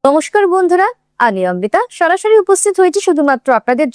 নমস্কার বন্ধুরা, আমি অমৃতা সরাসরি উপস্থিত হয়েছি শুধুমাত্র আপনাদের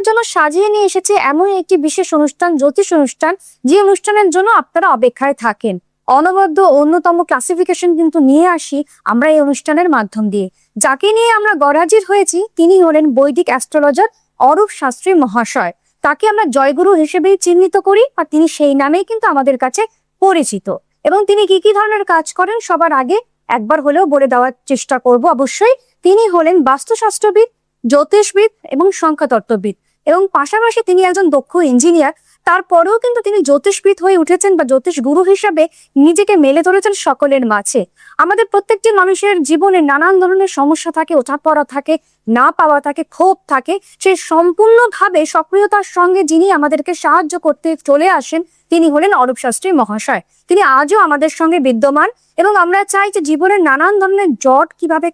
জন্য সাজিয়ে নিয়ে এসেছে এমন একটি বিশেষ অনুষ্ঠান, জ্যোতিষ অনুষ্ঠান, যে অনুষ্ঠানের জন্য আপনারা অপেক্ষায় থাকেন। অনবদ্য অন্যতম ক্লাসিফিকেশন কিন্তু নিয়ে আসি আমরা এই অনুষ্ঠানের মাধ্যম দিয়ে। যাকে নিয়ে আমরা গরহাজির হয়েছি তিনি হলেন বৈদিক অ্যাস্ট্রোলজার অরূপ শাস্ত্রী মহাশয়। তাকে আমরা জয়গুরু হিসেবেই চিহ্নিত করি আর তিনি সেই নামেই কিন্তু আমাদের কাছে পরিচিত। এবং তিনি কি কি ধরনের কাজ করেন সবার আগে একবার হলেও বলে দেওয়ার চেষ্টা করব। অবশ্যই তিনি হলেন বাস্তুশাস্ত্রবিদ, জ্যোতিষবিদ এবং সংখ্যাতত্ত্ববিদ, এবং পাশাপাশি তিনি একজন দক্ষ ইঞ্জিনিয়ার। তারপরেও কিন্তু তিনি জ্যোতিষবিদ হয়ে উঠেছেন বা জ্যোতিষ গুরু হিসাবে নিজেকে মেলে ধরেছেন সকলের মাঝে। আমাদের প্রত্যেকটি মানুষের জীবনে নানান ধরনের সমস্যা থাকে, ওঠাপড়া থাকে, না পাওয়া থাকে, ক্ষোভ থাকে। সে সম্পূর্ণভাবে সক্রিয়তার সঙ্গে যিনি আমাদেরকে সাহায্য করতে চলে আসেন তিনি হলেন অরূপ শাস্ত্রী মহাশয়। তিনি আজও আমাদের সঙ্গে বিদ্যমান এবং আমরা চাই যে জীবনের নানান ধরনের জট কিভাবে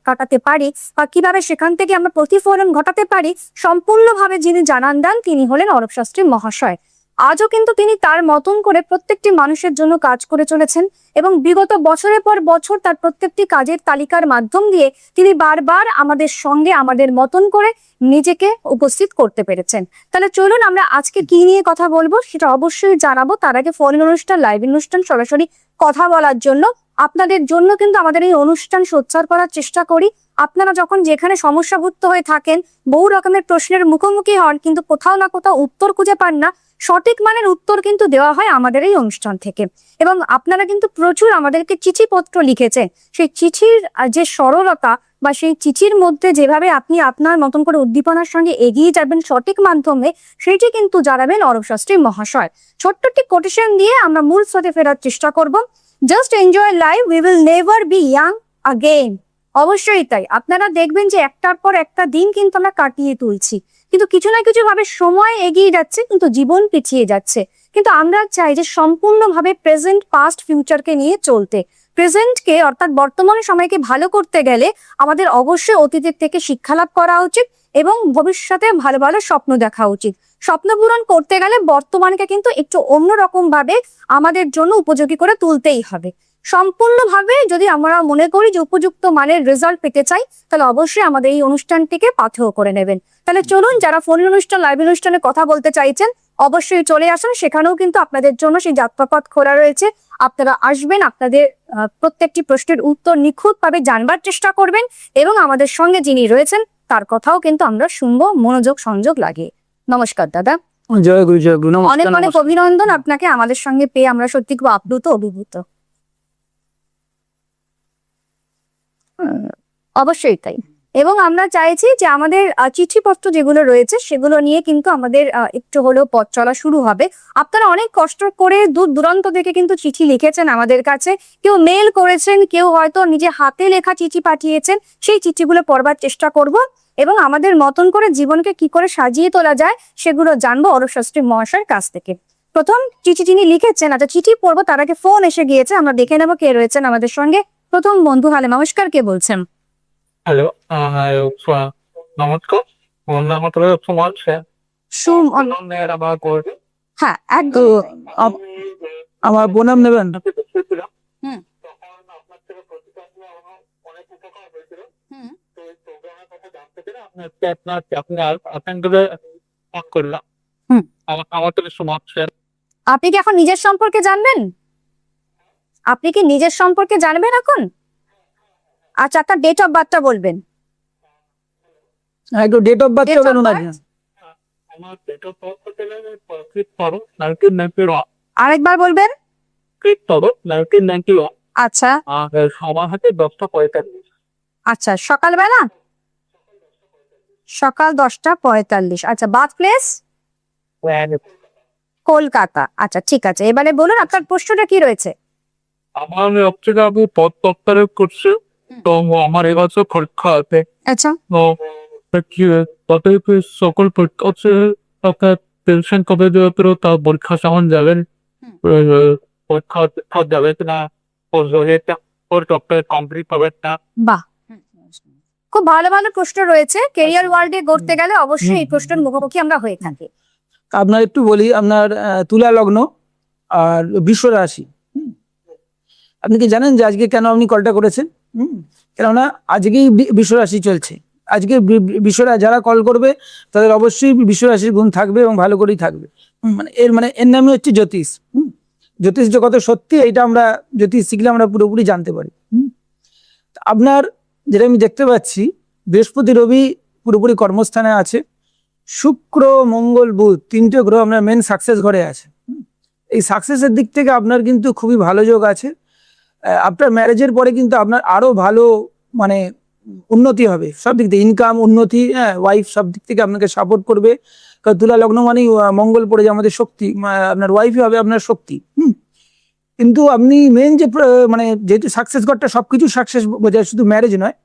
কাটাতে পারি বা কিভাবে সেখান থেকে আমরা প্রতিফলন ঘটাতে পারি সম্পূর্ণভাবে যিনি জানান দেন তিনি হলেন অরূপ শাস্ত্রী মহাশয়। আজও কিন্তু তিনি তার মতন করে প্রত্যেকটি মানুষের জন্য কাজ করে চলেছেন এবং বিগত বছরের পর বছর তার প্রত্যেকটি কাজের তালিকার মাধ্যম দিয়ে তিনি বারবার আমাদের সঙ্গে আমাদের মতন করে নিজেকে উপস্থিত করতে পেরেছেন। তাহলে চলুন আমরা আজকে কি নিয়ে কথা বলবো সেটা অবশ্যই জানাবো। তার আগে ফোন অনুষ্ঠান, লাইভ অনুষ্ঠান, সরাসরি কথা বলার জন্য আপনাদের জন্য কিন্তু আমাদের এই অনুষ্ঠান সোচ্চার করার চেষ্টা করি। আপনারা যখন যেখানে সমস্যাভুক্ত হয়ে থাকেন, বহু রকমের প্রশ্নের মুখোমুখি হন কিন্তু কোথাও না কোথাও উত্তর খুঁজে পান না, সঠিক মানের উত্তর কিন্তু দেওয়া হয় আমাদের এই অনুষ্ঠান থেকে। এবং আপনারা কিন্তু প্রচুর আমাদেরকে চিঠিপত্র লিখেছেন। সেই চিঠির যে সরলতা বা সেই চিঠির মধ্যে যেভাবে আপনি আপনার মতন করে উদ্দীপনার সঙ্গে এগিয়ে যাবেন সঠিক মাধ্যমে, সেটি কিন্তু জানাবেন অরূপ শাস্ত্রী মহাশয়। ছোট্ট একটি কোটেশন দিয়ে আমরা মূল স্রোতে ফেরার চেষ্টা করব। Just enjoy life, we will never be young again. অবশ্যই তাই। আপনারা দেখবেন যে একটার পর একটা দিন কিন্তু আমরা কাটিয়ে তুলছি, কিন্তু কিছু না কিছু ভাবে সময় এগিয়ে যাচ্ছে কিন্তু জীবন পিছিয়ে যাচ্ছে। কিন্তু আমরা চাই যে সম্পূর্ণভাবে প্রেজেন্ট, পাস্ট, ফিউচারকে নিয়ে চলতে। প্রেজেন্টকে অর্থাৎ বর্তমান সময়কে ভালো করতে গেলে আমাদের অবশ্যই অতীতের থেকে শিক্ষা লাভ করা উচিত এবং ভবিষ্যতে ভালো ভালো স্বপ্ন দেখা উচিত। স্বপ্ন পূরণ করতে গেলে বর্তমানকে কিন্তু একটু অন্যরকম ভাবে আমাদের জন্য উপযোগী করে তুলতেই হবে। সম্পূর্ণভাবে যদি আমরা মনে করি যে উপযুক্ত মানের রেজাল্ট পেতে চাই তাহলে অবশ্যই আমাদের এই অনুষ্ঠানটিকে পাথেয় করে নেবেন। তাহলে চলুন, যারা ফোনের অনুষ্ঠান, লাইভ অনুষ্ঠানে কথা বলতে চাইছেন অবশ্যই চলে আসুন। সেখানেও কিন্তু আপনাদের জন্য সেই যাত্রাপথ খোলা রয়েছে। আপনারা আসবেন, আপনাদের প্রত্যেকটি প্রশ্নের উত্তর নিখুঁতভাবে জানবার চেষ্টা করবেন এবং আমাদের সঙ্গে যিনি রয়েছেন তার কথাও কিন্তু আমরা শুনবো মনোযোগ সংযোগ লাগিয়ে। নমস্কার দাদা। জয় গুরু, জয় গুরু। অনেক অনেক অভিনন্দন আপনাকে আমাদের সঙ্গে পেয়ে, আমরা সত্যি খুব আপ্লুত, অভিভূত। অবশ্যই তাই। এবং আমরা চাইছি যে আমাদের চিঠিপত্র যেগুলো রয়েছে সেগুলো নিয়ে কিন্তু আমাদের একটু হলেও পথ চলা শুরু হবে। আপনারা অনেক কষ্ট করে দূর দূরান্ত থেকে কিন্তু চিঠি লিখেছেন আমাদের কাছে, কেউ মেল করেছেন, কেউ হয়তো নিজে হাতে লেখা চিঠি পাঠিয়েছেন। সেই চিঠিগুলো পড়বার চেষ্টা করব এবং আমাদের মতন করে জীবনকে কি করে সাজিয়ে তোলা যায় সেগুলো জানবো অরূপ শাস্ত্রী মহাশয়ের কাছ থেকে। প্রথম চিঠি যিনি লিখেছেন, আচ্ছা চিঠি পড়বো তার আগে ফোন এসে গিয়েছে, আমরা দেখে নেবো কে রয়েছেন আমাদের সঙ্গে। প্রথম বন্ধু, হ্যালো নমস্কার, কে বলছেন? হ্যালো, নমস্কার। হ্যাঁ একদম। আমার বোনাম নেবেন? আপনি কি এখন নিজের সম্পর্কে জানবেন? আপনি কি নিজের সম্পর্কে জানবেন এখন? আচ্ছা, আপনার ডেট অফ বার্থটা বলবেন। একটু ডেট অফ বার্থ বলুন না। আরেকবার বলবেন। আচ্ছা সময় হচ্ছে 10:45। আচ্ছা, সকালবেলা সকাল 10:45। আচ্ছা, বার্থ প্লেস কলকাতা। আচ্ছা ঠিক আছে, এবারে বলুন আপনার প্রশ্নটা কি রয়েছে। আমার হচ্ছে আমি পদ দপ্তরে করছি, তো আমার এবছর পরীক্ষা আছে। আচ্ছা কি সকল পরীক্ষা হচ্ছে আপনার পেনশন কবে দেওয়া তা পরীক্ষা সামান যাবেন, পরীক্ষা যাবে না, ডক্টরেট কমপ্লিট পাবেন না। বাহ, খুব ভালো ভালো প্রশ্ন রয়েছে। ক্যারিয়ার ওয়ার্ল্ডে গড়তে গেলে অবশ্যই এই প্রশ্নের মুখোমুখি আমরা হয়ে থাকি। আপনার একটু বলি, আপনার তুলা লগ্ন আর বৃষ রাশি। আপনি কি জানেন যে আজকে কেন আপনি কলটা করেছেন? কেননা আজকেই বিশ্বরাশি চলছে, আজকে বিশ্বরা যারা কল করবে তাদের অবশ্যই বিশ্বরাশির গুণ থাকবে এবং ভালো করেই থাকবে। মানে এর নামে হচ্ছে জ্যোতিষ। জ্যোতিষ যে কত সত্যি এটা আমরা জ্যোতিষ শিখলে আমরা পুরোপুরি জানতে পারি। আপনার যেটা আমি দেখতে পাচ্ছি, বৃহস্পতি রবি পুরোপুরি কর্মস্থানে আছে, শুক্র মঙ্গল বুধ তিনটে গ্রহ আপনার মেন সাকসেস ঘরে আছে। এই সাকসেসের দিক থেকে আপনার কিন্তু খুবই ভালো যোগ আছে। আপনার ম্যারেজের পরে কিন্তু আপনার আরো ভালো মানে উন্নতি হবে সব দিক থেকে, ইনকাম উন্নতি, ওয়াইফ সব দিক থেকে আপনাকে সাপোর্ট করবে। কারণ তুলা লগ্ন মানেই মঙ্গল পড়ে যে আমাদের শক্তি, আপনার ওয়াইফই হবে আপনার শক্তি। কিন্তু আপনি মেন যে মানে যেহেতু সাকসেস ঘরটা সবকিছু সাকসেস বোঝায়, শুধু ম্যারেজ নয়,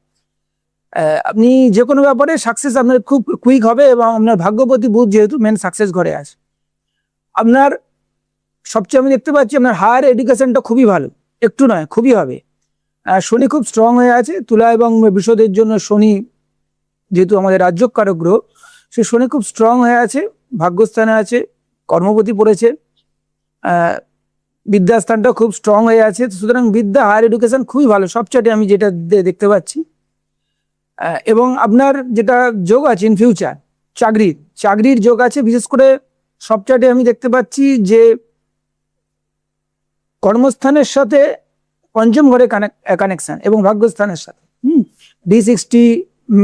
আপনি যে কোনো ব্যাপারে সাকসেস আপনার খুব কুইক হবে। এবং আপনার ভাগ্যপতি বুধ যেহেতু মেন সাকসেস ঘরে আছে, আপনার সবচেয়ে আমি দেখতে পাচ্ছি আপনার হায়ার এডুকেশনটা খুবই ভালো, একটু নয় খুবই হবে। শনি খুব স্ট্রং হয়ে আছে, তুলা এবং বৃষদের জন্য শনি যেহেতু আমাদের রাজ্যকারক গ্রহ, সে শনি খুব স্ট্রং হয়ে আছে, ভাগ্যস্থানে আছে, কর্মপতি পড়েছে, বিদ্যাস্থানটা খুব স্ট্রং হয়ে আছে। সুতরাং বিদ্যা হায়ার এডুকেশন খুবই ভালো সবচেয়ে আমি যেটা দেখতে পাচ্ছি। এবং আপনার যেটা যোগ আছে ইন ফিউচার চাকরির যোগ আছে, বিশেষ করে সবচেয়ে আমি দেখতে পাচ্ছি যে কর্মস্থানের সাথে পঞ্চম ঘরে কানেকশন এবং ভাগ্যস্থানের সাথে D60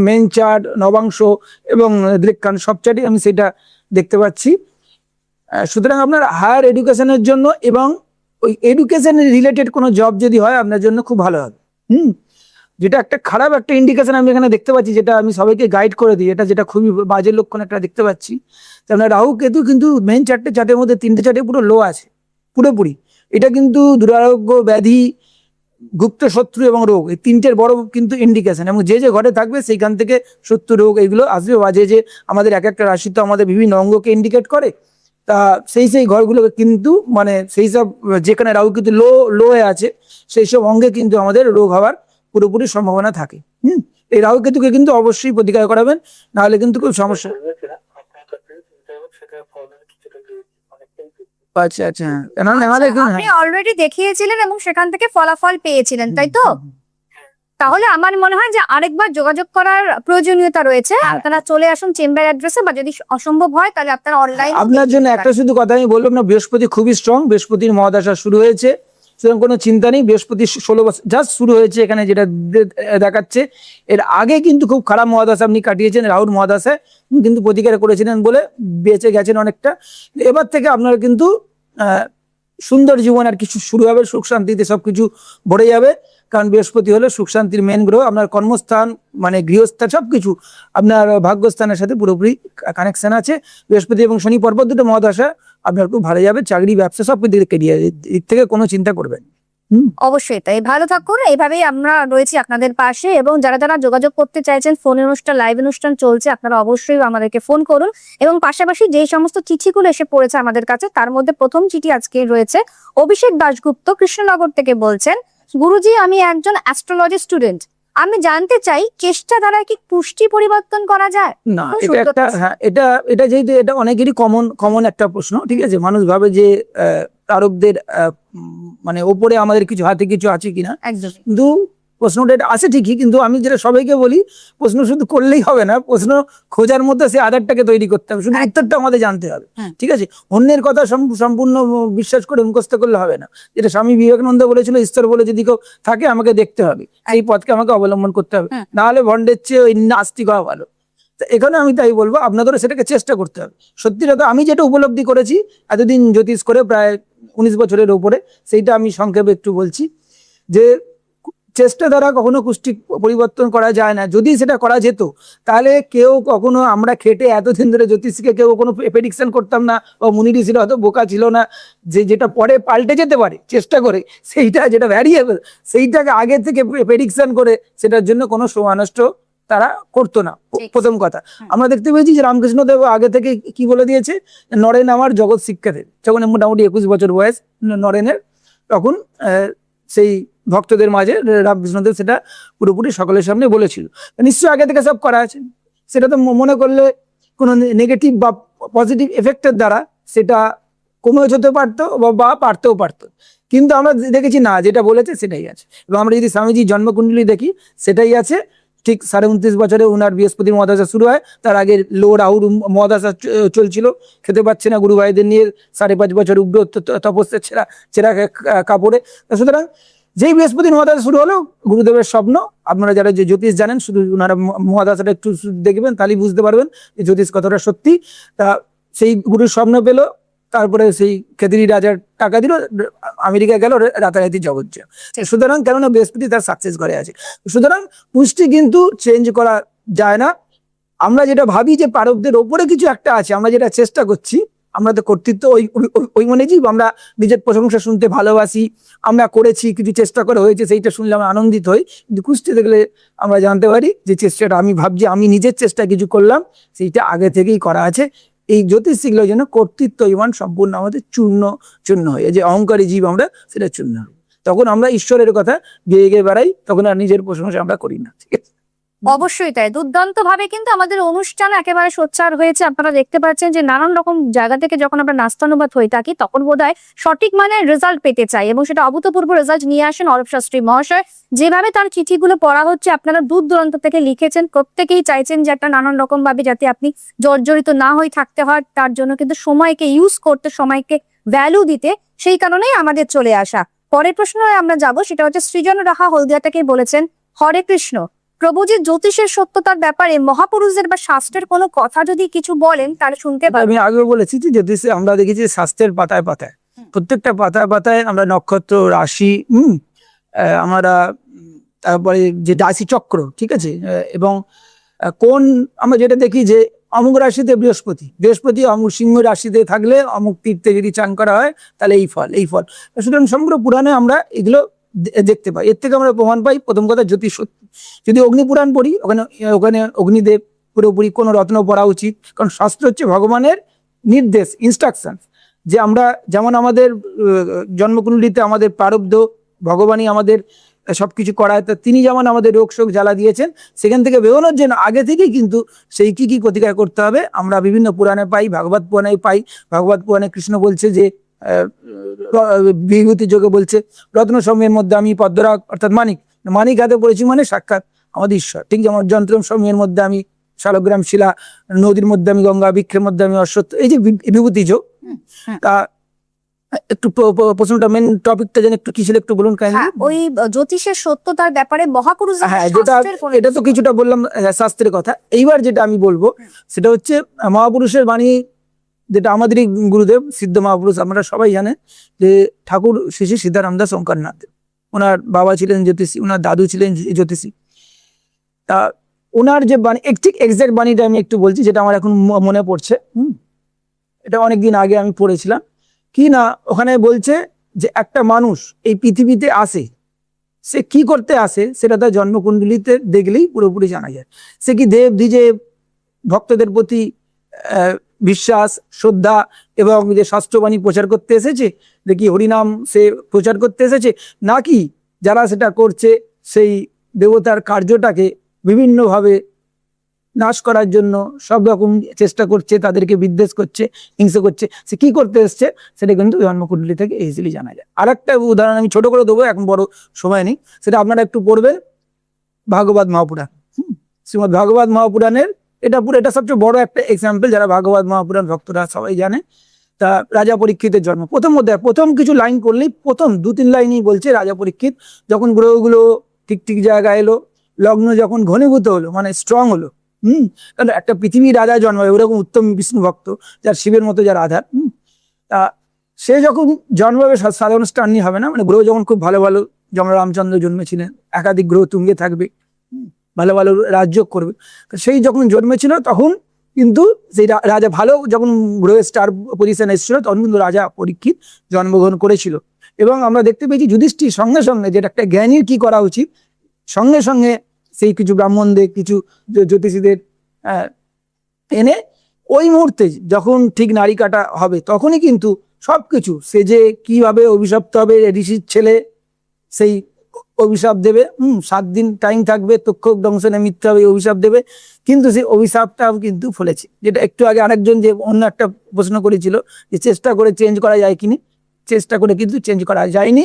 মেন চার্ট নবাংশ এবং দৃক্কান সবচেয়ে আমি সেটা দেখতে পাচ্ছি। সুতরাং আপনার হায়ার এডুকেশনের জন্য এবং ওই এডুকেশন রিলেটেড কোনো জব যদি হয় আপনার জন্য খুব ভালো হবে। যেটা একটা খারাপ একটা ইন্ডিকেশন আমি এখানে দেখতে পাচ্ছি, যেটা আমি সবাইকে গাইড করে দিই, যেটা খুবই বাজে লক্ষণ একটা দেখতে পাচ্ছি। আপনার রাহু কেতু কিন্তু মেন চার্টের মধ্যে তিনটে চার্টে পুরো লো আছে পুরোপুরি। এটা কিন্তু দুরারোগ্য, ব্যাধি, গুপ্ত শত্রু এবং রোগ, এই তিনটের বড় কিন্তু ইন্ডিকেশন। এবং যে ঘরে থাকবে সেইখান থেকে শত্রু রোগ এগুলো আসবে। বাজে যে আমাদের এক একটা রাশি তো আমাদের বিভিন্ন অঙ্গকে ইন্ডিকেট করে, তা সেই ঘরগুলোকে কিন্তু মানে সেই সব যেখানে রাহু কিন্তু লো হয়ে আছে সেই সব অঙ্গে কিন্তু আমাদের রোগ হওয়ার পুরোপুরি সম্ভাবনা থাকে। এই রাহু কেতুকে কিন্তু অবশ্যই প্রতিকার করাবেন, নাহলে কিন্তু খুব সমস্যা। আচ্ছা আচ্ছা, আপনি অলরেডি দেখিয়েছিলেন এবং সেখান থেকে ফলাফল পেয়েছিলেন, তাই তো? তাহলে আমার মনে হয় যে আরেকবার যোগাযোগ করার প্রয়োজনীয়তা রয়েছে। আপনারা চলে আসুন চেম্বার অ্যাড্রেসে, বা যদি অসম্ভব হয় তাহলে আপনারা অনলাইন। আপনার জন্য একটা শুধু কথা আমি বললাম না, বৃহস্পতি খুবই স্ট্রং, বৃহস্পতির মহাদশা শুরু হয়েছে, সেরকম কোনো চিন্তা নেই। বৃহস্পতি 16 বছর জাস্ট শুরু হয়েছে এখানে যেটা দেখাচ্ছে। এর আগে কিন্তু খুব খারাপ মহাদশা আপনি কাটিয়েছেন, রাহুর মহাদশায় কিন্তু প্রতিকার করেছিলেন বলে বেঁচে গেছেন অনেকটা। এবার থেকে আপনার কিন্তু সুন্দর জীবন আর কিছু শুরু হবে, সুখ শান্তিতে সবকিছু ভরে যাবে। কারণ বৃহস্পতি হলো সুখ শান্তির মেন গ্রহ। আপনার কর্মস্থান মানে গৃহস্থান সবকিছু আপনার ভাগ্যস্থানের সাথে পুরোপুরি কানেকশন আছে। বৃহস্পতি এবং শনি পর্বত দুটো মহাদশা আপনার খুব ভালো যাবে, চাকরি ব্যবসা সব দিক থেকে কোনো চিন্তা করবেন। অবশ্যই তাই, ভালো থাকুন। এইভাবেই আমরা রয়েছি আপনাদের পাশে। এবং যারা যারা যোগাযোগ করতে চাইছেন, ফোন অনুষ্ঠান, লাইভ অনুষ্ঠান চলছে, আপনারা অবশ্যই আমাদেরকে ফোন করুন। এবং পাশাপাশি যে সমস্ত চিঠিগুলো এসে পড়েছে আমাদের কাছে, তার মধ্যে প্রথম চিঠি আজকে রয়েছে অভিষেক দাশগুপ্ত কৃষ্ণনগর থেকে। বলছেন, গুরুজি আমি একজন অ্যাস্ট্রোলজি স্টুডেন্ট, আমি জানতে চাই চেষ্টা দ্বারা কি পুষ্টি পরিবর্তন করা যায়? না, এটা একটা এটা যেহেতু এটা অনেকেরই কমন একটা প্রশ্ন, ঠিক আছে। মানুষ ভাবে যে তারকদের মানে ওপরে আমাদের কিছু হাতে কিছু আছে কিনা। একদম, কিন্তু প্রশ্নটা এটা আছে ঠিকই, কিন্তু আমি যেটা সবাইকে বলি, প্রশ্ন শুধু করলেই হবে না, প্রশ্ন খোঁজার মধ্যে সেই আধারটাকে তৈরি করতে হবে, শুধু উত্তরটা আমাদের জানতে হবে, ঠিক আছে। অন্যের কথা সম্পূর্ণ বিশ্বাস করে মুখস্থ করলে হবে না। যেটা স্বামী বিবেকানন্দ বলেছিল, ঈশ্বর বলে যদি কেউ থাকে আমাকে দেখতে হবে, এই পথকে আমাকে অবলম্বন করতে হবে, না হলে ভণ্ডের চেয়ে ওই নাস্তিক হওয়া ভালো। এখানে আমি তাই বলবো, আপনাদেরও সেটাকে চেষ্টা করতে হবে। সত্যি কথা আমি যেটা উপলব্ধি করেছি এতদিন জ্যোতিষ করে, প্রায় 19 বছরের উপরে, সেইটা আমি সংক্ষেপে একটু বলছি যে চেষ্টা দ্বারা কখনো পুষ্টি পরিবর্তন করা যায় না। যদি সেটা করা যেত তাহলে কেউ কখনো, আমরা খেটে এতদিন ধরে জ্যোতিষীকে কেউ কোনো প্রেডিকশন করতাম না, বা মুনি ঋষিরা হয়তো বোকা ছিল না যে যেটা পরে পাল্টে যেতে পারে চেষ্টা করে, সেইটা যেটা ভ্যারিয়েবল সেইটাকে আগে থেকে প্রেডিকশন করে সেটার জন্য কোনো সময় নষ্ট তারা করতো না। প্রথম কথা আমরা দেখতে পেয়েছি যে রামকৃষ্ণদেব আগে থেকে কি বলে দিয়েছে, নরেন আমার জগৎ শিক্ষা দেব। যখন মোটামুটি 21 বছর বয়স নরেনের, তখন সেই ভক্তদের মাঝে রামকৃষ্ণদেব সেটা পুরোপুরি সকলের সামনে বলেছিল। নিশ্চয়ই আগে থেকে সব করা আছে, সেটা তো মনে করলে কোনো নেগেটিভ বা পজিটিভ এফেক্টের দ্বারা সেটা কমে যেতে পারতো বা পারতেও পারতো। কিন্তু আমরা দেখেছি না, যেটা বলেছে সেটাই আছে। এবং আমরা যদি স্বামীজির জন্মকুণ্ডলী দেখি সেটাই আছে। ঠিক 29.5 বছরে উনার বৃহস্পতির মহাদশা শুরু হয়, তার আগে লো রাহুর মহাদশা চলছিল, খেতে পাচ্ছে না, গুরু ভাইদের নিয়ে 5.5 বছর উগ্র তপস্যা ছেঁড়া কাপড়ে। সুতরাং যেই বৃহস্পতির মহাদশা শুরু হলো, গুরুদেবের স্বপ্ন, আপনারা যারা যে জ্যোতিষ জানেন শুধু ওনারা মহাদশাটা একটু দেখবেন, তাহলেই বুঝতে পারবেন যে জ্যোতিষ কতটা সত্যি। তা সেই গুরুর স্বপ্ন পেল, তারপরে সেই খেদিরি রাজার টাকা দিল, আমেরিকা গেল, রাতারাতি জগৎ জয়। সুতরাং কেননা বৃহস্পতি তার সাকসেস করে আছে। সুতরাং পুষ্টি কিন্তু চেঞ্জ করা যায় না। আমরা যেটা ভাবি যে পারকদের ওপরে কিছু একটা আছে, আমরা যেটা চেষ্টা করছি, আমরা তো কর্তৃত্ব ওই মনে জীব, আমরা নিজের প্রশংসা শুনতে ভালোবাসি, আমরা করেছি কিছু চেষ্টা করে হয়েছে, সেইটা শুনলে আমরা আনন্দিত হই। কিন্তু কুষ্টি দেখলে আমরা জানতে পারি যে চেষ্টাটা আমি ভাবছি আমি নিজের চেষ্টা কিছু করলাম, সেইটা আগে থেকেই করা আছে। এই জ্যোতিষ শিখলেও যেন কর্তৃত্ব ইমান সম্পূর্ণ আমাদের চূর্ণ হয়ে, যে অহংকারী জীব আমরা, সেটা চূর্ণ হবে। তখন আমরা ঈশ্বরের কথা গেয়ে গিয়ে বেড়াই, তখন আর নিজের প্রশংসা আমরা করি না। ঠিক আছে? অবশ্যই তাই, দুর্দান্ত ভাবে কিন্তু আমাদের অনুষ্ঠান একেবারে সোচ্চার হয়েছে। আপনারা দেখতে পাচ্ছেন যে নানান রকম জায়গা থেকে যখন আমরা নাস্তানুবাদ হয়ে থাকি, তখন বোধহয় সঠিক মানে রেজাল্ট পেতে চাই, এবং সেটা অভূতপূর্ব রেজাল্ট নিয়ে আসেন অরূপ শাস্ত্রী মহাশয়। যেভাবে তার চিঠিগুলো পড়া হচ্ছে, আপনারা দূর দূরান্ত থেকে লিখেছেন, প্রত্যেকেই চাইছেন যে একটা নানান রকম ভাবে যাতে আপনি জর্জরিত না হয়ে থাকতে হয়, তার জন্য কিন্তু সময়কে ইউজ করতে, সময়কে ভ্যালু দিতে, সেই কারণেই আমাদের চলে আসা। পরের প্রশ্ন আমরা যাব, সেটা হচ্ছে সৃজন রাহা হলদিয়া থেকে বলেছেন, হরে কৃষ্ণ, প্রভুজির জ্যোতিষের সত্যতার ব্যাপারে মহাপুরুষদের বা শাস্ত্রের কোনো কথা যদি কিছু বলেন তাহলে শুনতে পারবেন। আমি আগেও বলেছি যে জ্যোতিষে আমরা দেখেছি শাস্ত্রের পাতায় পাতায়, প্রত্যেকটা পাতায় পাতায় আমরা নক্ষত্র, রাশি, আমরা তারপরে যে রাশি চক্র, ঠিক আছে, এবং কোন আমরা যেটা দেখি যে অমুক রাশিতে বৃহস্পতি অমুক সিংহ রাশিতে থাকলে অমুক তীর্থে যদি চান করা হয় তাহলে এই ফল। সুতরাং সমগ্র পুরাণে আমরা এগুলো দেখতে পাই। এর থেকে আমরা প্রমাণ পাই, প্রথম কথা জ্যোতিষ সত্যি। যদি অগ্নি পুরাণ পড়ি, ওখানে অগ্নিদেব পুরোপুরি কোনো রত্ন পড়া উচিত, কারণ শাস্ত্র হচ্ছে ভগবানের নির্দেশ, ইনস্ট্রাকশন, যে আমরা যেমন আমাদের জন্মকুণ্ডলিতে আমাদের প্রারব্ধ, ভগবানই আমাদের সবকিছু করায়, তা তিনি যেমন আমাদের রোগ শোক জ্বালা দিয়েছেন, সেখান থেকে বেরোনোর জন্য আগে থেকেই কিন্তু সেই কি প্রতিকার করতে হবে আমরা বিভিন্ন পুরাণে পাই, ভাগবত পুরাণে পাই। ভাগবত পুরাণে কৃষ্ণ বলছে যে বিভূতি যোগে বলছে, রত্ন সময়ের মধ্যে আমি পদ্মরাগ অর্থাৎ মানিক হাতে পড়েছি মানে সাক্ষাৎ আমাদের ঈশ্বর। ঠিক যেমন যন্ত্রম সময়ের মধ্যে আমি শালগ্রাম শিলা, নদীর মধ্যে আমি গঙ্গা, বৃক্ষের মধ্যে আমি অশ্বত্থ, এই যে বিভূতি যোগ। তা একটু প্রশ্নটা মেন টপিকটা যেন একটু কি ছিল একটু বলুন। ওই জ্যোতিষের সত্যতার ব্যাপারে মহাপুরুষ, হ্যাঁ, এটা তো কিছুটা বললাম শাস্ত্রের কথা। এইবার যেটা আমি বলবো সেটা হচ্ছে মহাপুরুষের বাণী, যেটা আমাদেরই গুরুদেব সিদ্ধ মহাপুরুষ, আমরা সবাই জানে যে ঠাকুর শ্রী শ্রী সীতারাম দাস ওঙ্কারনাথ, ওনার বাবা ছিলেন জ্যোতিষী, ওনার দাদু ছিলেন জ্যোতিষী। তা ওনার যে বাণী, ঠিক এক্সাক্ট বাণীটা আমি একটু বলছি, যেটা আমার এখন মনে পড়ছে। এটা অনেকদিন আগে আমি পড়েছিলাম। কি না, ওখানে বলছে যে একটা মানুষ এই পৃথিবীতে আসে, সে কি করতে আসে সেটা তার জন্মকুণ্ডলিতে দেখলেই পুরোপুরি জানা যায়। সে কি দেব দ্বিজে ভক্তদের প্রতি বিশ্বাস, শ্রদ্ধা এবং যে শাস্ত্রবাণী প্রচার করতে এসেছে, দেখি হরিনাম সে প্রচার করতে এসেছে, নাকি যারা সেটা করছে সেই দেবতার কার্যটাকে বিভিন্নভাবে নাশ করার জন্য সব রকম চেষ্টা করছে, তাদেরকে বিদ্বেষ করছে, হিংসা করছে, সে কি করতে এসছে সেটা কিন্তু জন্মকুণ্ডলী থেকে ইজিলি জানা যায়। আর একটা উদাহরণ আমি ছোট করে দেবো, এখন বড় সময় নেই, সেটা আপনারা একটু পড়বেন, ভাগবত মহাপুরাণ। শ্রীমদ ভাগবত মহাপুরাণের এটা সবচেয়ে বড় একটা এক্সাম্পল, যারা ভাগবত মহাপুরাণ ভক্তরা সবাই জানে। তা রাজা পরীক্ষিতের জন্ম, প্রথম কিছু লাইন করলেই, প্রথম 2-3 লাইনই বলছে রাজা পরীক্ষিত যখন গ্রহগুলো ঠিক জায়গায় এলো, লগ্ন যখন ঘনীভূত হলো, মানে স্ট্রং হলো, কারণ একটা পৃথিবীর রাজা জন্মাবে, ওরকম উত্তম বিষ্ণু ভক্ত, যার শিবের মতো যার আধার, তা সে যখন জন্মাবে সাধারণ স্টার্নি হবে না, মানে গ্রহ যখন খুব ভালো যেমন রামচন্দ্র জন্মেছিলেন, একাধিক গ্রহ তুঙ্গে থাকবে, ভালো রাজ্য করবে, সেই যখন জন্মেছিল তখন কিন্তু সেই রাজা ভালো যখন গ্রহের স্টার পজিশন এসেছিল, তখন কিন্তু রাজা পরীক্ষিত জন্মগ্রহণ করেছিল। এবং আমরা দেখতে পেয়েছি যুধিষ্ঠির সঙ্গে সঙ্গে, যেটা একটা জ্ঞানীর কি করা উচিত, সঙ্গে সঙ্গে সেই কিছু ব্রাহ্মণদের, কিছু জ্যোতিষীদের এনে ওই মুহূর্তে যখন ঠিক নারী কাটা হবে, তখনই কিন্তু সবকিছু, সে যে কিভাবে অভিশপ্ত হবে, ঋষির ছেলে সেই অভিশাপ দেবে, 7 দিন টাইম থাকবে, তক্ষক দংশনে মিথ্যা হবে অভিশাপ দেবে, কিন্তু সেই অভিশাপটাও কিন্তু ফলেছে। যেটা একটু আগে আরেকজন যে অন্য একটা প্রশ্ন করেছিল যে চেষ্টা করে চেঞ্জ করা যায় কিনা, চেষ্টা করে কিন্তু চেঞ্জ করা যায়নি।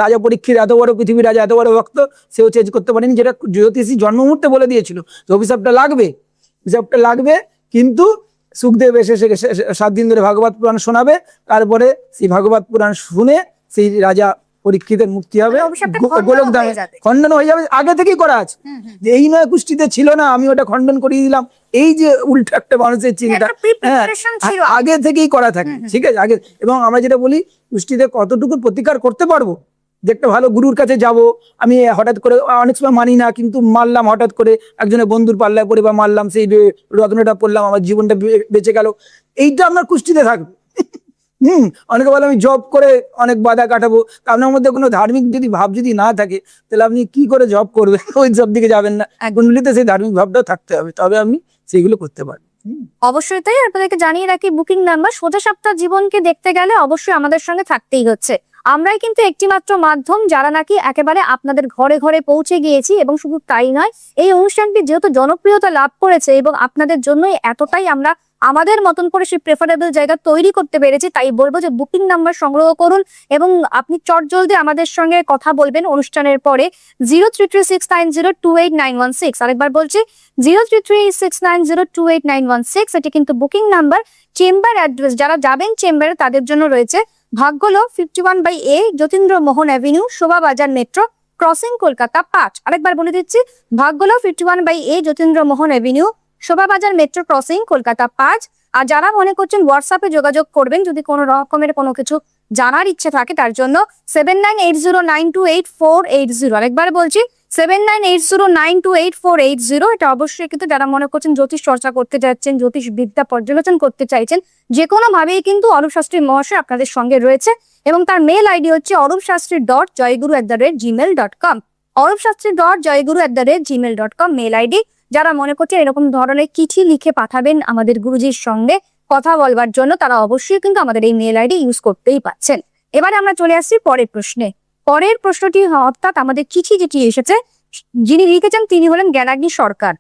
রাজা পরীক্ষিত এত বড় পৃথিবীর রাজা, এত বড় ভক্ত, সেও চেঞ্জ করতে পারেনি, যেটা জ্যোতিষী জন্ম মুহূর্তে বলে দিয়েছিল যে অভিশাপটা লাগবে, কিন্তু সুখদেব এসে 7 দিন ধরে ভাগবত পুরাণ শোনাবে, তারপরে সেই ভাগবত পুরাণ শুনে সেই রাজা পরীক্ষিতের মুক্তি হবে, অভিশাপটা গোলক খণ্ডন ধামে হয়ে যাবে। খণ্ডন হয়ে যাবে, আগে থেকেই করা আছে। যে এই নয় কুষ্টিতে ছিল না, আমি ওটা খণ্ডন করিয়ে দিলাম, এই যে উল্টো একটা মানুষের চিন্তা, একটা preparation ছিল। আগে থেকেই করা থাকে, ঠিক আছে আগে। এবং আমরা যেটা বলি, কুষ্টিতে কতটুকু প্রতিকার করতে পারবো, যে একটা ভালো গুরুর কাছে যাব, আমি হঠাৎ করে অনেক সময় মানি না, কিন্তু মারলাম হঠাৎ করে, একজনের বন্ধুর পাল্লায় পড়ে বা মারলাম, সেই রত্নটা পড়লাম, আমার জীবনটা বেঁচে গেল, এইটা আপনার কুষ্টিতে থাকবে। অনেকে বলে আমি জব করে অনেক বাধা কাটাবো, আপনার মধ্যে কোনো ধার্মিক যদি ভাব যদি না থাকে, তাহলে আপনি কি করে জব করবেন? ওই সব দিকে যাবেন না, কুণ্ডলিতে সেই ধার্মিক ভাবটাও থাকতে হবে, তবে আপনি সেইগুলো করতে পারবেন। অবশ্যই তাই। আপনাদেরকে জানিয়ে রাখি, বুকিং নাম্বার সোজা সাপ্তাহ জীবনকে দেখতে গেলে অবশ্যই আমাদের সঙ্গে থাকতেই হচ্ছে। আমরাই কিন্তু একটি মাত্র মাধ্যম যারা নাকি একেবারে আপনাদের ঘরে ঘরে পৌঁছে গিয়েছি। এবং শুধু তাই নয়, এই অনুষ্ঠানটি যেহেতু জনপ্রিয়তা লাভ করেছে এবং আপনাদের জন্যই এতটাই আমরা আমাদের মতন করে সেই প্রেফারেবল জায়গা তৈরি করতে পেরেছি, তাই বলবো যে বুকিং নাম্বার সংগ্রহ করুন এবং আপনি চটজলদি আমাদের সঙ্গে কথা বলবেন অনুষ্ঠানের পরে 033690289116। আরেকবার বলছি 033690289116। এটি কিন্তু বুকিং নাম্বার। চেম্বার অ্যাড্রেস, যারা যাবেন চেম্বারে তাদের জন্য রয়েছে ভাগ্যলো 51/A যতীন্দ্র মোহন অ্যাভিনিউ, শোভা বাজার মেট্রো ক্রসিং, কলকাতা 5। আরেকবার বলে দিচ্ছি, ভাগ্যলো 51/A যতীন্দ্র মোহন অ্যাভিনিউ, শোভা বাজার মেট্রো ক্রসিং, কলকাতা 5। আর যারা মনে করছেন হোয়াটসঅ্যাপে যোগাযোগ করবেন যদি কোনো রকমের কোনো কিছু জানার ইচ্ছে থাকে, তার জন্য 7980928480। আরেকবার বলছি 7980928480। এটা অবশ্যই কিন্তু যারা মনে করছেন জ্যোতিষ চর্চা করতে যাচ্ছেন, জ্যোতিষ বিদ্যা পর্যালোচন করতে চাইছেন, যে কোনো ভাবেই কিন্তু অরূপ শাস্ত্রী মহাশয় আপনাদের সঙ্গে রয়েছে। এবং তার মেল আইডি হচ্ছে orupshastri.joyguru@gmail.com, orupshastri.joyguru@gmail.com মেল আইডি। যারা মনে করছেন এরকম ধরনের চিঠি লিখে পাঠাবেন আমাদের গুরুজির সঙ্গে কথা বলবার জন্য, তারা অবশ্যই কিন্তু আমাদের এই মেল আইডি ইউজ করতেই পাচ্ছেন। এবারে আমরা চলে আসছি পরের প্রশ্নে। পরের প্রশ্নটি অর্থাৎ আমাদের চিঠি যেটি এসেছে, যিনি লিখেছেন তিনি হলেন জ্ঞানাগ্নি সরকার,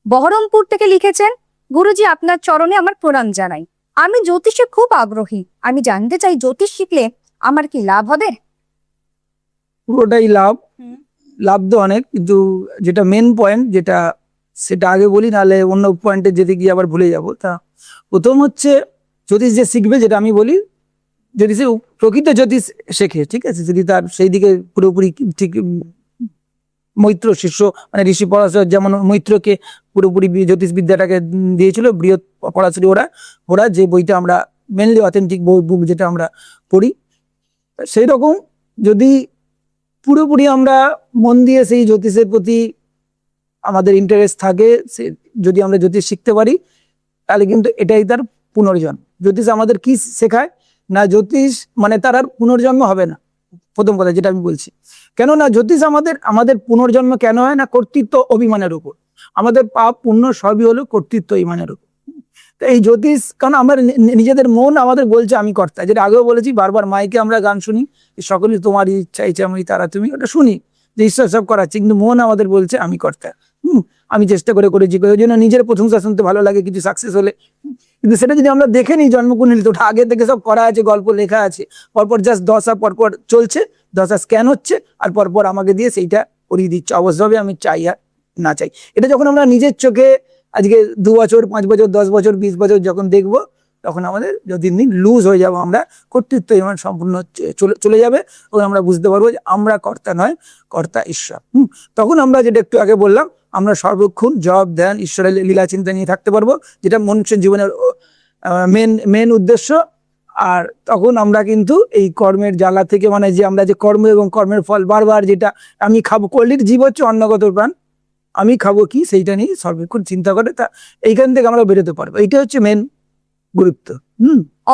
বহরমপুর থেকে লিখেছেন। গুরুজি, আপনার চরণে আমার প্রণাম জানাই। আমি জ্যোতিষে খুব আগ্রহী। আমি জানতে চাই জ্যোতিষ শিখলে আমার কি লাভ হবে? পুরোটাই লাভ তো অনেক, কিন্তু যেটা মেন পয়েন্ট, যেটা সেটা আগে বলি, নাহলে অন্য পয়েন্টে যেতে গিয়ে আবার ভুলে যাব। তা প্রথম হচ্ছে, জ্যোতিষ যে শিখবে, যেটা আমি বলি, যদি সে প্রকৃত জ্যোতিষ শেখে, ঠিক আছে, যদি তার সেই দিকে পুরোপুরি ঠিক, মৈত্র শিষ্য মানে ঋষি পরাশর যেমন মৈত্রকে পুরোপুরি জ্যোতিষ বিদ্যাটাকে দিয়েছিল, বৃহৎ পরাশরী ওরা যে বইটা আমরা মেনলি অথেন্টিক বুক যেটা আমরা পড়ি, সেই রকম যদি পুরোপুরি আমরা মন দিয়ে সেই জ্যোতিষের প্রতি আমাদের ইন্টারেস্ট থাকে, যদি আমরা জ্যোতিষ শিখতে পারি, তাহলে কিন্তু এটাই তার পুনর্জন্ম। জ্যোতিষ আমাদের কি শেখায় না, জ্যোতিষ মানে তার আর পুনর্জন্ম হবে না, প্রথম কথা যেটা আমি বলছি। কেননা জ্যোতিষ আমাদের পুনর্জন্ম কেন হয় না, কর্তৃত্ব অভিমানের উপর। আমাদের পাপ পুণ্য সবই হলো কর্তৃত্ব অভিমানের উপর। তো এই জ্যোতিষ, কারণ আমরা নিজেদের মন আমাদের বলছে আমি কর্তা, যেটা আগেও বলেছি বারবার, মাইকে আমরা গান শুনি, সকলেই তোমার ইচ্ছা ইচ্ছাময়ী তারা তুমি, ওটা শুনি যে ঈশ্বর সব করাচ্ছে, কিন্তু মন আমাদের বলছে আমি কর্তা। আমি চেষ্টা করেছি, ওই জন্য নিজের প্রশংসা শুনতে ভালো লাগে কিছু সাকসেস হলে, কিন্তু সেটা যদি আমরা দেখে নিই জন্মকুণ্ডলিতে, ওটা আগে থেকে সব করা আছে, গল্প লেখা আছে, পরপর জাস্ট দশা পরপর চলছে, দশা স্ক্যান হচ্ছে, আর পরপর আমাকে দিয়ে সেইটা করিয়ে দিচ্ছে, অবশ্যভাবে আমি চাই আর না চাই। এটা যখন আমরা নিজের চোখে আজকে 2 বছর 5 বছর 10 বছর 20 বছর যখন দেখবো, তখন আমাদের দিন দিন লুজ হয়ে যাবো, আমরা কর্তৃত্ব এমন সম্পূর্ণ চলে যাবে, এবং আমরা বুঝতে পারবো যে আমরা কর্তা নয়, কর্তা ঈশ্বর। তখন আমরা যেটা একটু আগে বললাম, আমরা সর্বক্ষণ জপ ধ্যান ঈশ্বরের লীলা চিন্তা নিয়ে থাকতে পারবো, যেটা মনুষ্যের জীবনের মেন উদ্দেশ্য। আর তখন আমরা কিন্তু এই কর্মের জ্বালা থেকে, মানে যে আমরা যে কর্ম এবং কর্মের ফল বারবার, যেটা আমি খাবো, কলির জীব হচ্ছে অন্নগত প্রাণ, আমি খাবো কি সেইটা নিয়ে সর্বক্ষণ চিন্তা করে, তা এইখান থেকে আমরা বেরোতে পারবো, এইটা হচ্ছে মেন গুরুত্ব।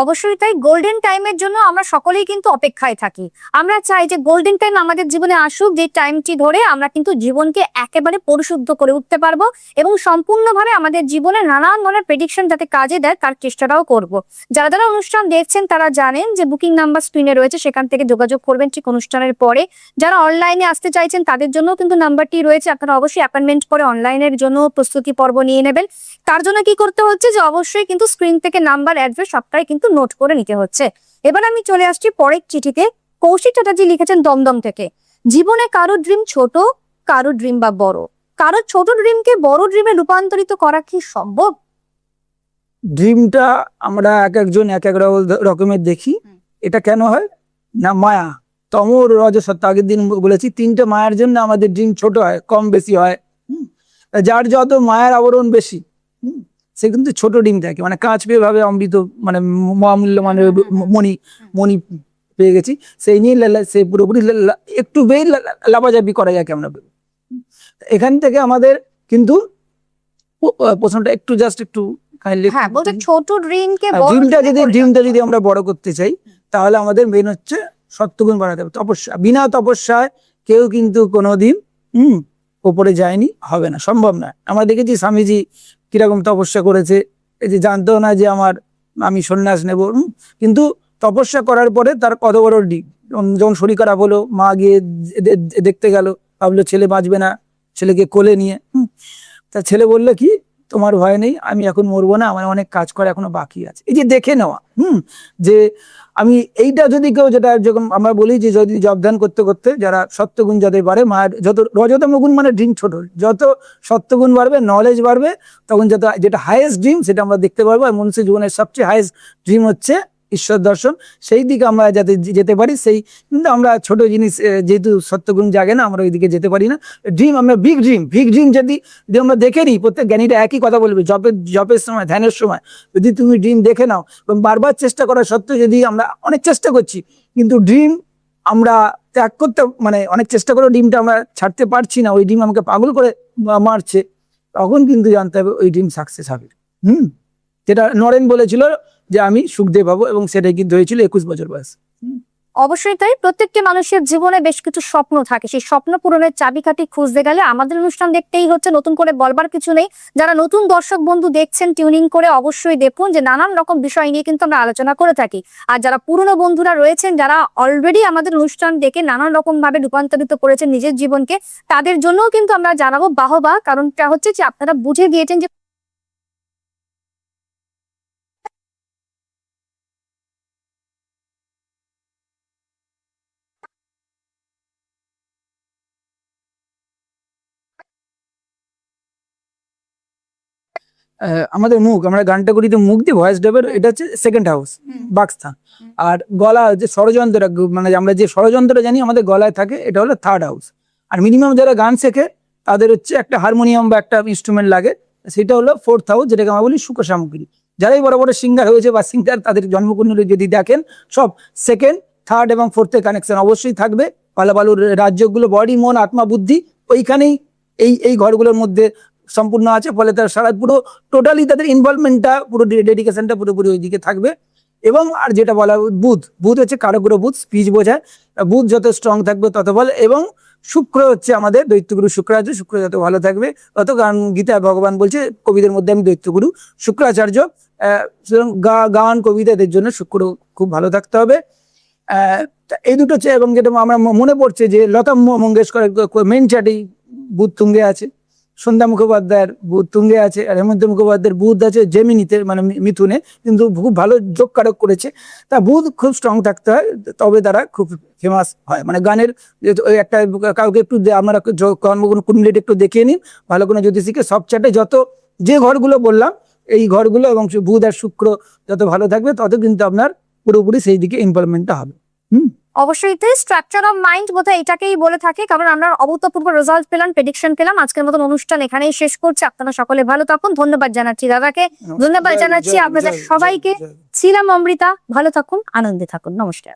অবশ্যই তাই। গোল্ডেন টাইমের জন্য আমরা সকলেই কিন্তু অপেক্ষায় থাকি। আমরা চাই যে গোল্ডেন টাইম আমাদের জীবনে আসুক, যে টাইমটি ধরে আমরা কিন্তু জীবনকে একেবারে পরিশুদ্ধ করে উঠতে পারবো এবং সম্পূর্ণভাবে আমাদের জীবনে নানান ধরনের প্রেডিকশন যাতে কাজে দেয় তার চেষ্টাটাও করব। যারা যারা অনুষ্ঠান দেখছেন তারা জানেন যে বুকিং নাম্বার স্ক্রিনে রয়েছে, সেখান থেকে যোগাযোগ করবেন ঠিক অনুষ্ঠানের পরে। যারা অনলাইনে আসতে চাইছেন তাদের জন্য কিন্তু নাম্বারটি রয়েছে, আপনারা অবশ্যই অ্যাপয়েন্টমেন্ট করে অনলাইনের জন্য প্রস্তুতি পর্ব নিয়ে নেবেন। তার জন্য কি করতে হচ্ছে যে অবশ্যই কিন্তু স্ক্রিন থেকে নাম্বার অ্যাড্রেস সবটাই কিন্তু নোট করে নিতে হচ্ছে। এবার আমি চলে আসছি পরের চিঠিতে। কৌশিক চ্যাটার্জি লিখেছেন দমদম থেকে, জীবনে কারো ড্রিম ছোট, কারো ড্রিম বা বড়, কারো ছোট ড্রিমকে বড় ড্রিমে রূপান্তরিত করা কি সম্ভব? ড্রিমটা আমরা এক একজন এক এক রকমের দেখি। এটা কেন হয় না, মায়া, তম রজ সত্য, আগের দিন বলেছি 3টে মায়ার জন্য আমাদের ড্রিম ছোট হয়, কম বেশি হয়। যার যত মায়ার আবরণ বেশি সে কিন্তু ছোট ডিম থাকে, মানে কাঁচ পেয়ে ভাবে অমৃত, মানে মহামূল্য, মানে মণি মণি পেয়ে গেছি, সেই নিয়ে সে পুরোপুরি একটু বেই লাফাঝাপি করা যায় কেমন। এখান থেকে আমাদের কিন্তু প্রশ্নটা একটু জাস্ট একটু হ্যাঁ, বলতে ছোট ড্রিমকে ড্রিমটা যদি আমরা বড় করতে চাই, তাহলে আমাদের মেন হচ্ছে সত্যগুণ বাড়াতে হবে। তপস্যা, বিনা তপস্যায় কেউ কিন্তু কোনোদিন ওপরে যায়নি, হবে না, সম্ভব না। আমরা দেখেছি স্বামীজি কিরকম তপস্যা করেছে, এই যে জানতো না যে আমি সন্ন্যাস নেব, কিন্তু তপস্যা করার পরে তার কত বড় ডিম। যখন শরীর খারাপ হলো, মা গিয়ে দেখতে গেল, ভাবলো ছেলে বাঁচবে না, ছেলেকে কোলে নিয়ে তা ছেলে বললো কি, তোমার ভয় নেই, আমি এখন মরবো না, আমার অনেক কাজ করা এখনো বাকি আছে। এই যে দেখে নেওয়া, যে আমি এইটা যদি কেউ, যেটা যখন আমরা বলি যে যদি জব ধ্যান করতে করতে যারা সত্যগুণ যাদের বাড়ে, মায়ের যত রজতম গুণ মানে ড্রিম ছোট, যত সত্যগুণ বাড়বে, নলেজ বাড়বে, তখন যেটা হাইয়েস্ট ড্রিম সেটা আমরা দেখতে পারবো। আর মনুষ্য জীবনের সবচেয়ে হাইয়েস্ট ড্রিম হচ্ছে ঈশ্বর দর্শন। সেই দিকে আমরা যাতে যেতে পারি, সেই কিন্তু আমরা ছোট জিনিস যেহেতু সত্যগুণ জাগে না, আমরা ওই দিকে যেতে পারি না। ড্রিম আমরা বিগ ড্রিম যদি আমরা দেখে নিই, প্রত্যেক জ্ঞানীরা একই কথা বলবে, জপের সময়, ধ্যানের সময় যদি তুমি ড্রিম দেখে নাও এবং বারবার চেষ্টা করা সত্ত্বেও যদি আমরা অনেক চেষ্টা করছি কিন্তু ড্রিম আমরা ত্যাগ করতে, মানে অনেক চেষ্টা করে ড্রিমটা আমরা ছাড়তে পারছি না, ওই ড্রিম আমাকে পাগল করে মারছে, তখন কিন্তু জানতে হবে ওই ড্রিম সাকসেস হবে। যেটা নরেন বলেছিল যে আমি সুখদেব হবো, এবং সেটাই কিন্তু হয়েছিল 21 বছর বয়স। অবশ্যই তাই, প্রত্যেকটি মানুষের জীবনে বেশ কিছু স্বপ্ন থাকে, সেই স্বপ্ন পূরণের চাবিকাঠি খুঁজতে গেলে আমাদের অনুষ্ঠান দেখতেই হচ্ছে, নতুন করে বলবার কিছু নেই। যারা নতুন দর্শক বন্ধু দেখছেন, টিউনিং করে অবশ্যই দেখুন যে নানান রকম বিষয় নিয়ে কিন্তু আমরা আলোচনা করে থাকি। আর যারা পুরনো বন্ধুরা রয়েছেন, যারা অলরেডি আমাদের অনুষ্ঠান দেখে নানান রকম ভাবে রূপান্তরিত করেছেন নিজের জীবনকে, তাদের জন্যও কিন্তু আমরা জানাবো বাহবা। কারণটা হচ্ছে যে আপনারা বুঝে গিয়েছেন যে আমাদের মুখ, আমরা গানটা করি তো মুখ দিয়ে, ভয়েস ডাবের এটা হচ্ছে সেকেন্ড হাউস, বাক্সস্থান। আর গলা যে ষড়যন্ত্র, মানে আমরা যে ষড়যন্ত্রটা জানি আমাদের গলায় থাকে, এটা হলো থার্ড হাউস। আর মিনিমাম যারা গান শেখে তাদের হচ্ছে একটা হারমোনিয়াম বা একটা ইনস্ট্রুমেন্ট লাগে, সেটা হলো ফোর্থ হাউস, যেটাকে আমরা বলি সুখ সামগ্রী। যারাই বড় বড় সিঙ্গার হয়েছে বা সিঙ্গার, তাদের জন্মকুণ্ডলী যদি দেখেন, সব সেকেন্ড, থার্ড এবং ফোর্থের কানেকশন অবশ্যই থাকবে। ভালো ভালো রাজ্যগুলো, বডি, মন, আত্মা, বুদ্ধি ওইখানেই এই ঘরগুলোর মধ্যে সম্পূর্ণ আছে। ফলে তার সারা পুরো টোটালি তাদের ইনভলভমেন্টটা, পুরো ডেডিকেশনটা পুরোপুরি ওইদিকে থাকবে। এবং আর যেটা বলা, বুধ হচ্ছে কারকগ্রহ, বুধ স্পিচ বোঝায়, বুধ যত স্ট্রং থাকবে তত ভালো। এবং শুক্র হচ্ছে আমাদের দৈত্যগুরু, শুক্রাচার্য, শুক্র যত ভালো থাকবে তত, কারণ গীতায় ভগবান বলছে কবিদের মধ্যে আমি দৈত্যগুরু শুক্রাচার্য। গান, কবিতা, এদের জন্য শুক্র খুব ভালো থাকতে হবে। এই দুটো হচ্ছে। এবং যেটা আমরা মনে পড়ছে যে লতা মঙ্গেশকর মেন চার্টেই বুধ তুঙ্গে আছে, সন্ধ্যা মুখোপাধ্যায়ের বুধ তুঙ্গে আছে, আর হেমন্ত মুখোপাধ্যায়ের বুধ আছে জেমিনিতে, মানে মিথুনে, কিন্তু খুব ভালো যোগকারক করেছে। তা বুধ খুব স্ট্রং থাকতে হয়, তবে তারা খুব ফেমাস হয়। মানে গানের একটা কাউকে একটু আপনারা কর্মকুণ্ডলীটা একটু দেখিয়ে নিন, ভালো কোনো জ্যোতিষীকে, সব চার্টে যত যে ঘরগুলো বললাম এই ঘরগুলো এবং বুধ আর শুক্র যত ভালো থাকবে তত কিন্তু আপনার পুরোপুরি সেই দিকে ইনভলভমেন্টটা হবে। অবশ্যই তাই, স্ট্রাকচার অফ মাইন্ড বোধহয় এটাকেই বলে থাকে। কারণ আমরা অভূতপূর্ব রেজাল্ট পেলাম, প্রেডিকশন পেলাম। আজকের মতন অনুষ্ঠান এখানেই শেষ করছি। আপনারা সকলে ভালো থাকুন। ধন্যবাদ জানাচ্ছি দাদাকে, ধন্যবাদ জানাচ্ছি আপনাদের সবাইকে। ছিলাম অমৃতা, ভালো থাকুন, আনন্দে থাকুন, নমস্কার।